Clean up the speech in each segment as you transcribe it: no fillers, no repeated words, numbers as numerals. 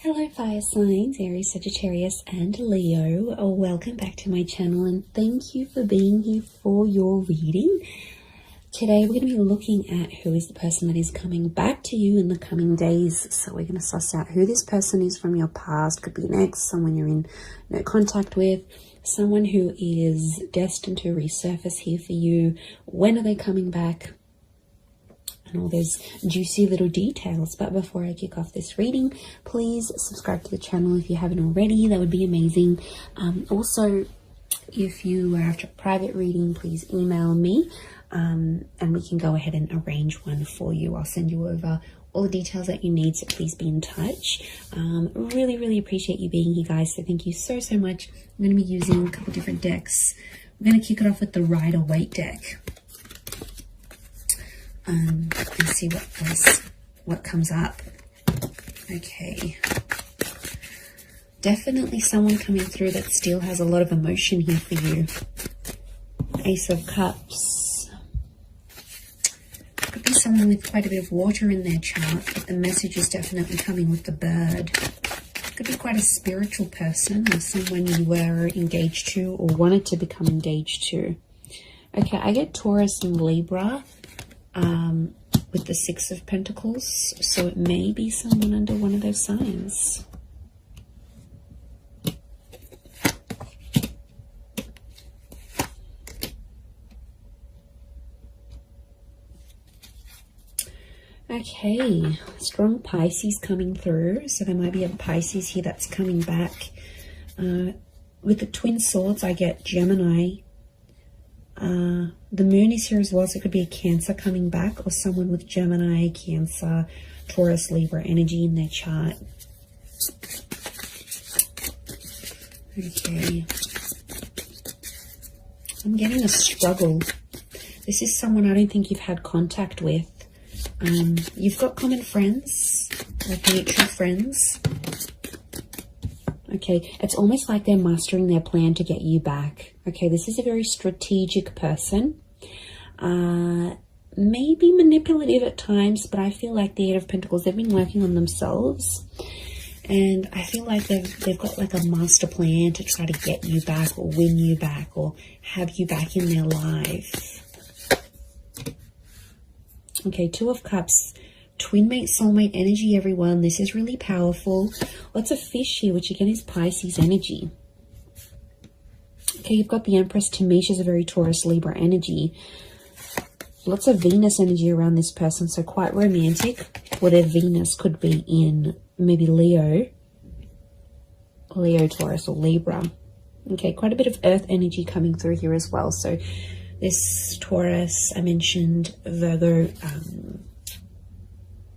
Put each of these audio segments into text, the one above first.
Hello fire signs, Aries, Sagittarius and Leo. Welcome back to my channel and thank you for being here for your reading. Today we're going to be looking at who is the person that is coming back to you in the coming days. So we're going to suss out who this person is from your past. Could be an ex, someone you're in no contact with, someone who is destined to resurface here for you. When are they coming back? And all those juicy little details. But before I kick off this reading, please subscribe to the channel if you haven't already. That would be amazing. Also, if you are after a private reading, please email me and we can go ahead and arrange one for you. I'll send you over all the details that you need, so please be in touch. Really appreciate you being here, guys, so thank you so much. I'm going to be using a couple different decks. We're going to kick it off with the Rider-Waite deck. And see what comes up. Okay, definitely someone coming through that still has a lot of emotion here for you. Ace of Cups. Could be someone with quite a bit of water in their chart, but the message is definitely coming with the bird. Could be quite a spiritual person or someone you were engaged to or wanted to become engaged to. Okay, I get Taurus and Libra with the Six of Pentacles, so it may be someone under one of those signs. Okay, strong Pisces coming through, so there might be a Pisces here that's coming back. With the Twin Swords, I get Gemini. The moon is here as well, so it could be a Cancer coming back or someone with Gemini, Cancer, Taurus, Libra energy in their chart. Okay. I'm getting a struggle. This is someone I don't think you've had contact with. You've got common friends, like mutual friends. Okay, it's almost like they're mastering their plan to get you back. Okay, this is a very strategic person. Maybe manipulative at times, but I feel like the Eight of Pentacles, they've been working on themselves. And I feel like they've got like a master plan to try to get you back or win you back or have you back in their life. Okay, Two of Cups. Twin mate, soulmate energy, everyone. This is really powerful. Lots of fish here, which again is Pisces energy. Okay, you've got the Empress. To me, she's a very Taurus, Libra energy. Lots of Venus energy around this person, so quite romantic. Or their Venus could be in maybe Leo, Taurus, or Libra. Okay, quite a bit of Earth energy coming through here as well. So this Taurus, I mentioned Virgo,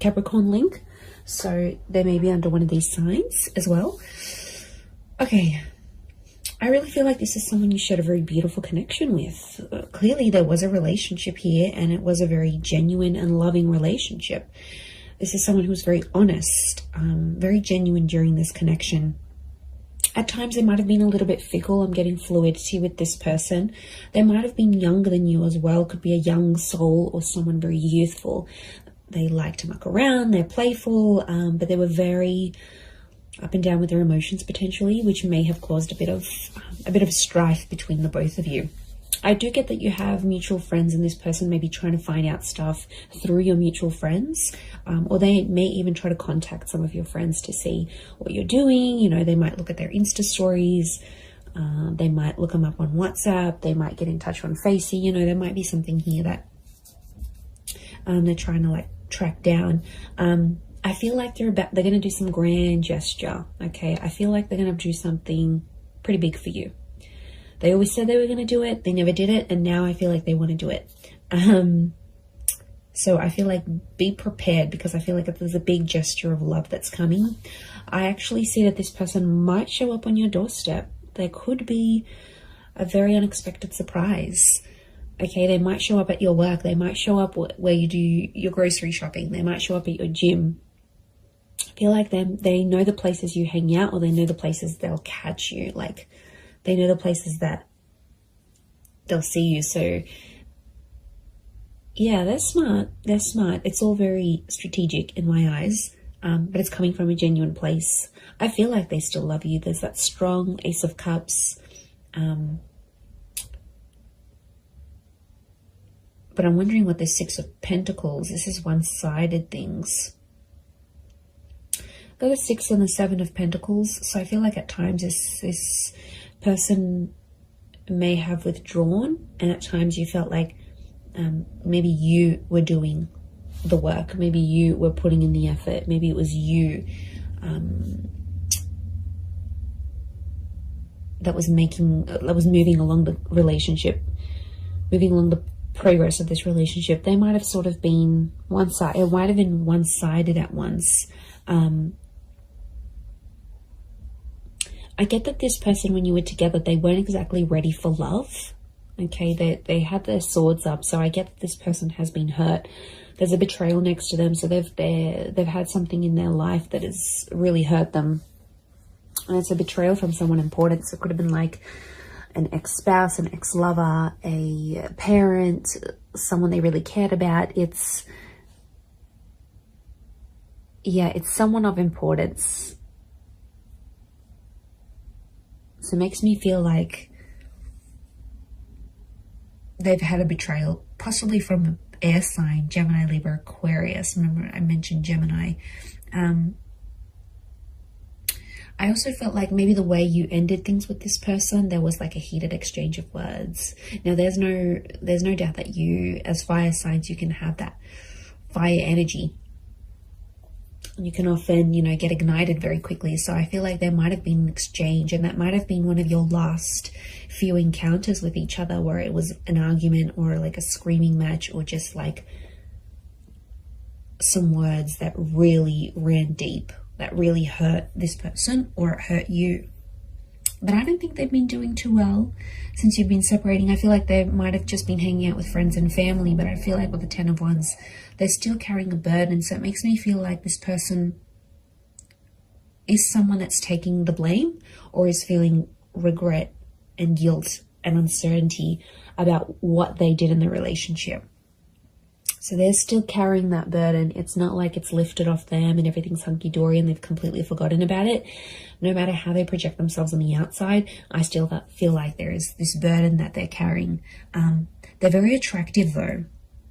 Capricorn link, so they may be under one of these signs as well. Okay, I really feel like this is someone you shared a very beautiful connection with. Clearly there was a relationship here and it was a very genuine and loving relationship. This is someone who was very honest, very genuine during this connection. At times they might have been a little bit fickle. I'm getting fluidity with this person. They might have been younger than you as well. Could be a young soul or someone very youthful. They like to muck around, they're playful, but they were very up and down with their emotions potentially, which may have caused a bit of strife between the both of you. I do get that you have mutual friends and this person may be trying to find out stuff through your mutual friends, or they may even try to contact some of your friends to see what you're doing. You know, they might look at their Insta stories, they might look them up on WhatsApp, they might get in touch on Facey. You know, there might be something here that they're trying to like track down. I feel like they're going to do some grand gesture. Okay, I feel like they're going to do something pretty big for you. They always said they were going to do it, they never did it, and now I feel like they want to do it. So I feel like be prepared, because I feel like if there's a big gesture of love that's coming, I actually see that this person might show up on your doorstep. There could be a very unexpected surprise. Okay, they might show up at your work. They might show up where you do your grocery shopping. They might show up at your gym. I feel like they know the places you hang out, or they know the places they'll catch you. Like, they know the places that they'll see you. So yeah, they're smart. They're smart. It's all very strategic in my eyes. but it's coming from a genuine place. I feel like they still love you. There's that strong Ace of Cups. But I'm wondering what the Six of Pentacles, this is one-sided things. Got the Six and the Seven of Pentacles. So I feel like at times this person may have withdrawn, and at times you felt like maybe you were doing the work. Maybe you were putting in the effort. Maybe it was you that was moving along the relationship, moving along the progress of this relationship. They might have sort of been one-sided. It might have been one-sided at once. I get that this person, when you were together, they weren't exactly ready for love. Okay, they had their swords up, so I get that this person has been hurt. There's a betrayal next to them, so they've had something in their life that has really hurt them, and it's a betrayal from someone important. So it could have been like an ex-spouse, an ex-lover, a parent, someone they really cared about. It's someone of importance. So it makes me feel like they've had a betrayal, possibly from an air sign, Gemini, Libra, Aquarius. Remember I mentioned Gemini. I also felt like maybe the way you ended things with this person, there was like a heated exchange of words. Now there's no doubt that you, as fire signs, you can have that fire energy. You can often, get ignited very quickly. So I feel like there might have been an exchange, and that might have been one of your last few encounters with each other, where it was an argument or like a screaming match, or just like some words that really ran deep, that really hurt this person, or it hurt you. But I don't think they've been doing too well since you've been separating. I feel like they might have just been hanging out with friends and family, but I feel like with the Ten of Wands, they're still carrying a burden. So it makes me feel like this person is someone that's taking the blame, or is feeling regret and guilt and uncertainty about what they did in the relationship. So they're still carrying that burden. It's not like it's lifted off them and everything's hunky-dory and they've completely forgotten about it. No matter how they project themselves on the outside, I still feel like there is this burden that they're carrying. They're very attractive though.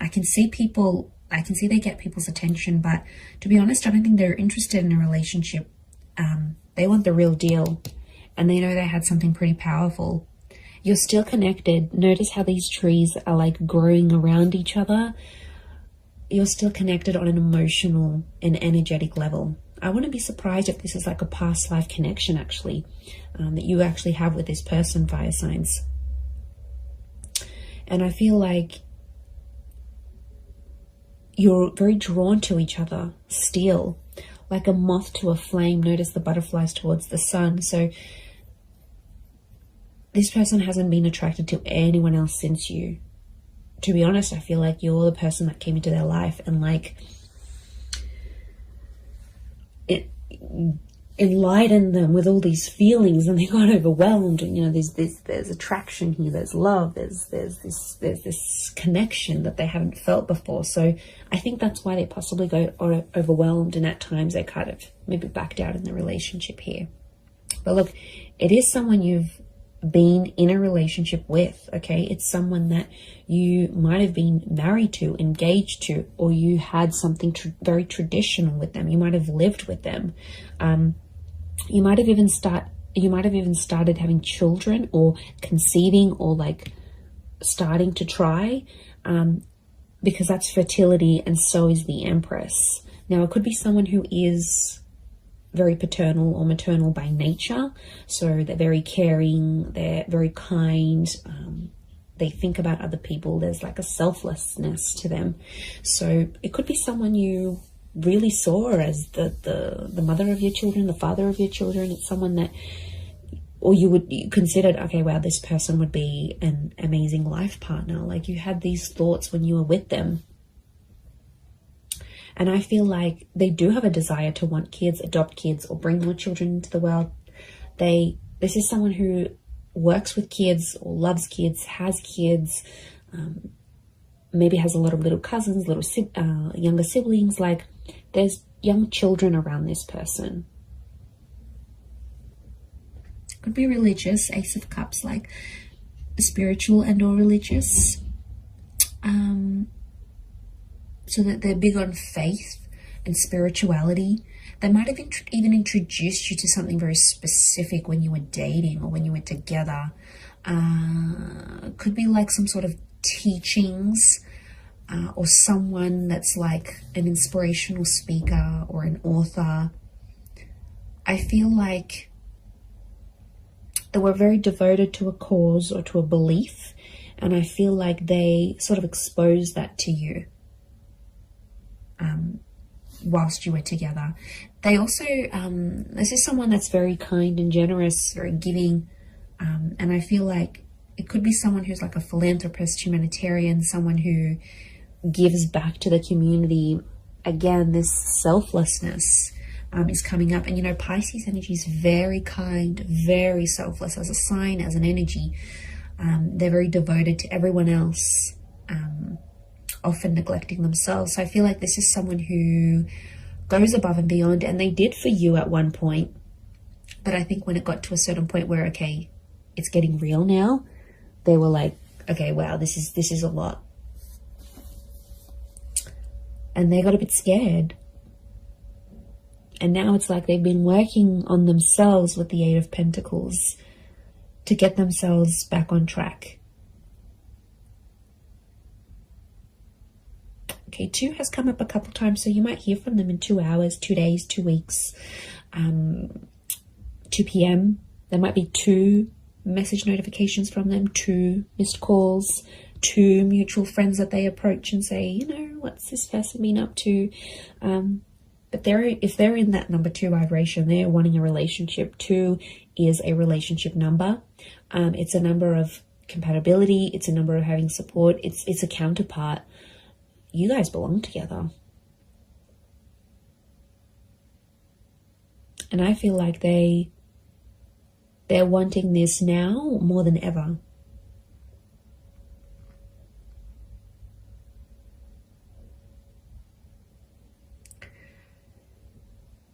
I can see they get people's attention, but to be honest, I don't think they're interested in a relationship. They want the real deal, and they know they had something pretty powerful. You're still connected. Notice how these trees are like growing around each other. You're still connected on an emotional and energetic level. I wouldn't be surprised if this is like a past life connection, actually, that you actually have with this person, fire signs. And I feel like you're very drawn to each other still, like a moth to a flame. Notice the butterflies towards the sun. So this person hasn't been attracted to anyone else since you. To be honest, I feel like you're the person that came into their life and like it enlightened them with all these feelings, and they got overwhelmed. And there's attraction here, there's love, there's this connection that they haven't felt before. So I think that's why they possibly got overwhelmed, and at times they kind of maybe backed out in the relationship here. But look, it is someone you've been in a relationship with, okay? It's someone that you might have been married to, engaged to, or you had something very traditional with them. You might have lived with them. You might have even started having children, or conceiving, or like starting to try, because that's fertility, and so is the Empress. Now it could be someone who is very paternal or maternal by nature. So they're very caring, they're very kind, they think about other people. There's like a selflessness to them. So it could be someone you really saw as the mother of your children, the father of your children. It's someone that, or you considered, okay, wow, this person would be an amazing life partner. Like you had these thoughts when you were with them. And I feel like they do have a desire to want kids, adopt kids, or bring more children into the world. This is someone who works with kids, or loves kids, has kids, maybe has a lot of little cousins, younger siblings. Like there's young children around this person. Could be religious, Ace of Cups, like spiritual and or religious. So that they're big on faith and spirituality. They might have even introduced you to something very specific when you were dating or when you were together. Could be like some sort of teachings, or someone that's like an inspirational speaker or an author. I feel like they were very devoted to a cause or to a belief, and I feel like they sort of exposed that to you whilst you were together. They also, this is someone that's very kind and generous, very giving, and I feel like it could be someone who's like a philanthropist, humanitarian, someone who gives back to the community. Again, this selflessness is coming up. And you know, Pisces energy is very kind, very selfless as a sign, as an energy. They're very devoted to everyone else, often neglecting themselves. So I feel like this is someone who goes above and beyond, and they did for you at one point. But I think when it got to a certain point where, okay, it's getting real now, they were like, okay, wow, this is a lot. And they got a bit scared. And now it's like they've been working on themselves with the Eight of Pentacles to get themselves back on track. Okay, 2 has come up a couple times, so you might hear from them in 2 hours, 2 days, 2 weeks, 2 p.m. There might be 2 message notifications from them, 2 missed calls, 2 mutual friends that they approach and say, you know, what's this person been up to? But if they're in that number 2 vibration, they're wanting a relationship. 2 is a relationship number. It's a number of compatibility. It's a number of having support. It's a counterpart. You guys belong together. And I feel like they're wanting this now more than ever.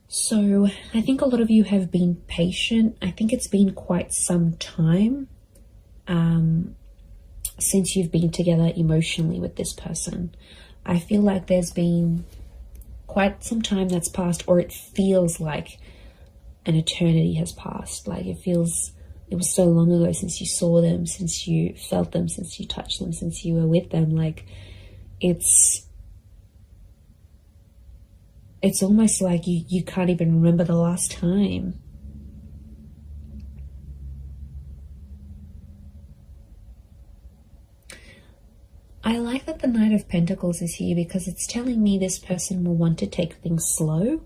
So I think a lot of you have been patient. I think it's been quite some time since you've been together emotionally with this person. I feel like there's been quite some time that's passed, or it feels like an eternity has passed. Like it was so long ago since you saw them, since you felt them, since you touched them, since you were with them. Like it's almost like you can't even remember the last time. I like that the Knight of Pentacles is here because it's telling me this person will want to take things slow.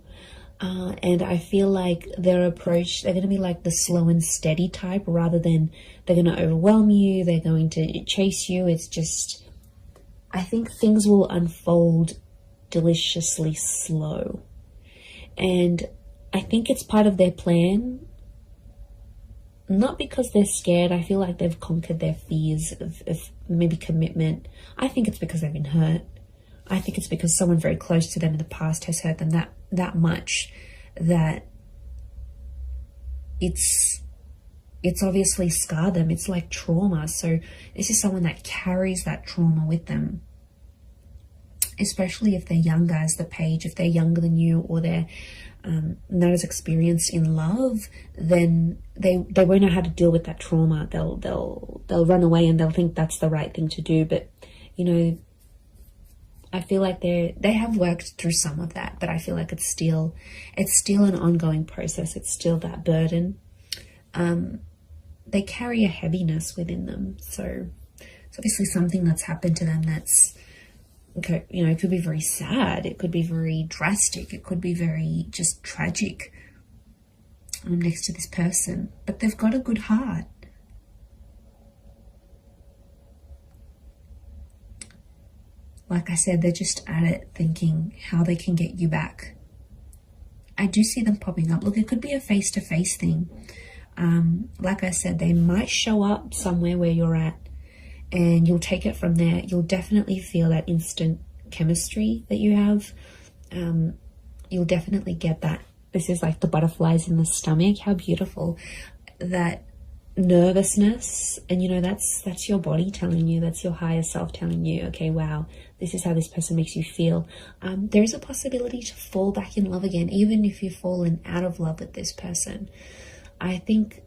And I feel like their approach, they're going to be like the slow and steady type rather than they're going to overwhelm you. They're going to chase you. It's just, I think things will unfold deliciously slow. And I think it's part of their plan. Not because they're scared. I feel like they've conquered their fears of maybe commitment. I think it's because they've been hurt. I think it's because someone very close to them in the past has hurt them that much that it's obviously scarred them. It's like trauma. So this is someone that carries that trauma with them. Especially if they're younger as the Page, if they're younger than you, or they're not as experienced in love, then they won't know how to deal with that trauma. They'll run away and they'll think that's the right thing to do. But you know, I feel like they have worked through some of that, but I feel like it's still an ongoing process. It's still that burden. They carry a heaviness within them, so it's obviously something that's happened to them that's, okay, you know, it could be very sad, it could be very drastic, it could be very just tragic next to this person, but they've got a good heart. Like I said, they're just at it thinking how they can get you back. I do see them popping up. Look, it could be a face-to-face thing. Like I said, they might show up somewhere where you're at, and you'll take it from there. You'll definitely feel that instant chemistry that you have. you'll definitely get that. This is like the butterflies in the stomach. How beautiful. That nervousness, and you know, that's your body telling you, that's your higher self telling you, okay, wow, this is how this person makes you feel. There is a possibility to fall back in love again, even if you've fallen out of love with this person. I think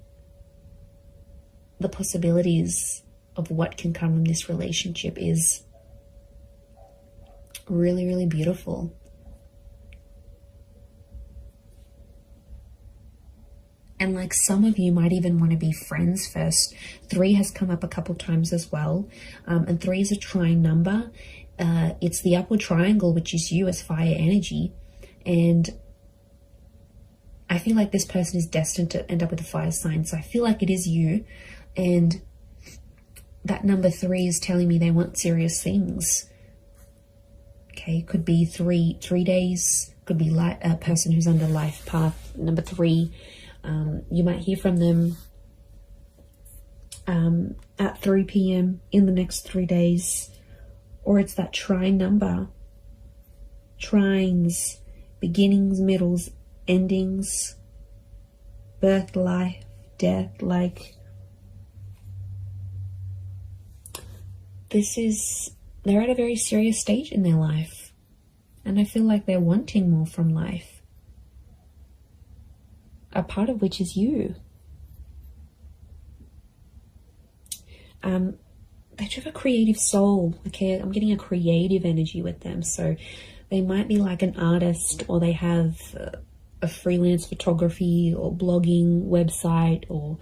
the possibilities of what can come from this relationship is really, really beautiful. And like some of you might even want to be friends first. 3 has come up a couple times as well. And 3 is a trine number. It's the upward triangle, which is you as fire energy. And I feel like this person is destined to end up with a fire sign. So I feel like it is you. And that number 3 is telling me they want serious things. Okay, could be three days. Could be like a person who's under life path. Number 3. You might hear from them at 3 p.m. in the next 3 days. Or it's that trine number. Trines, beginnings, middles, endings, birth, life, death. Like, they're at a very serious stage in their life. And I feel like they're wanting more from life. A part of which is you. They have a creative soul. Okay, I'm getting a creative energy with them. So they might be like an artist, or they have a freelance photography or blogging website, or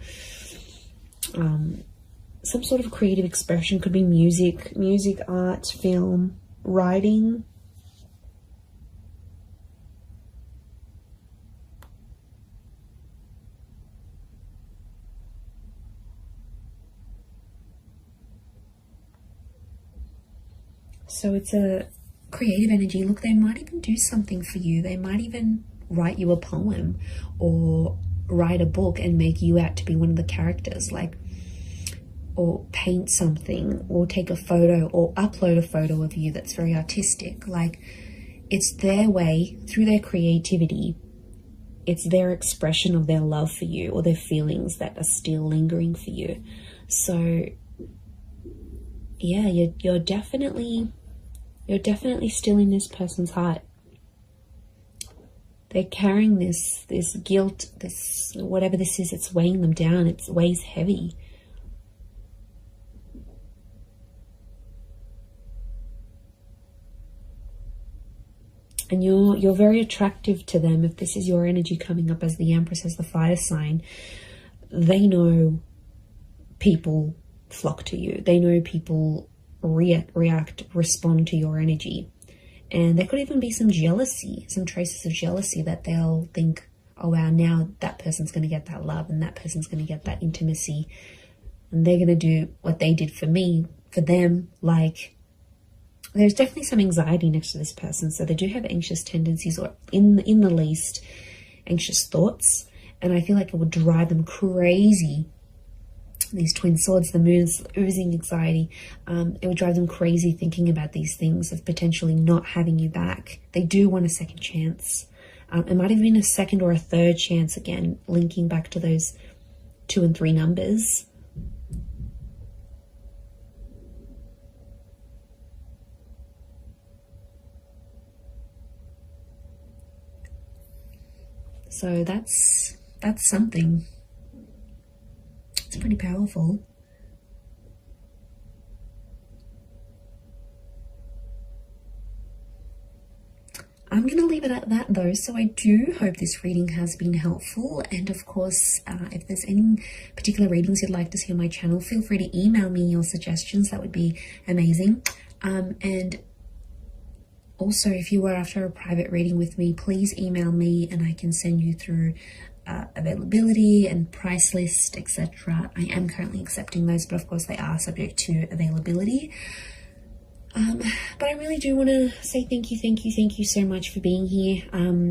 some sort of creative expression. Could be music, art, film, writing. So it's a creative energy. Look, they might even do something for you. They might even write you a poem or write a book and make you out to be one of the characters, like, or paint something, or take a photo, or upload a photo of you that's very artistic. Like, it's their way, through their creativity, it's their expression of their love for you, or their feelings that are still lingering for you. So yeah, you're definitely still in this person's heart. They're carrying this guilt, this whatever this is, it's weighing them down. It weighs heavy. And you're very attractive to them. If this is your energy coming up as the Empress, as the fire sign, they know people flock to you. They know people react, respond to your energy. And there could even be some jealousy, some traces of jealousy, that they'll think, oh wow, now that person's going to get that love, and that person's going to get that intimacy, and they're going to do what they did for me, for them. Like, there's definitely some anxiety next to this person. So they do have anxious tendencies, or in the least, anxious thoughts. And I feel like it would drive them crazy. These twin swords, the moon's oozing anxiety. It would drive them crazy thinking about these things of potentially not having you back. They do want a second chance. It might have been a second or a third chance, again, linking back to those 2 and 3 numbers. So that's something. It's pretty powerful. I'm going to leave it at that though. So I do hope this reading has been helpful. And of course, if there's any particular readings you'd like to see on my channel, feel free to email me your suggestions. That would be amazing. And also, if you were after a private reading with me, please email me and I can send you through availability and price list, etc. I am currently accepting those, but of course they are subject to availability. But I really do want to say thank you so much for being here.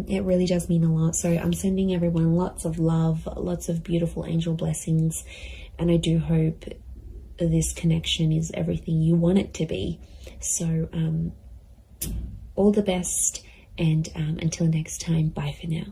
It really does mean a lot. So I'm sending everyone lots of love, lots of beautiful angel blessings, and I do hope this connection is everything you want it to be. So all the best, And until next time, bye for now.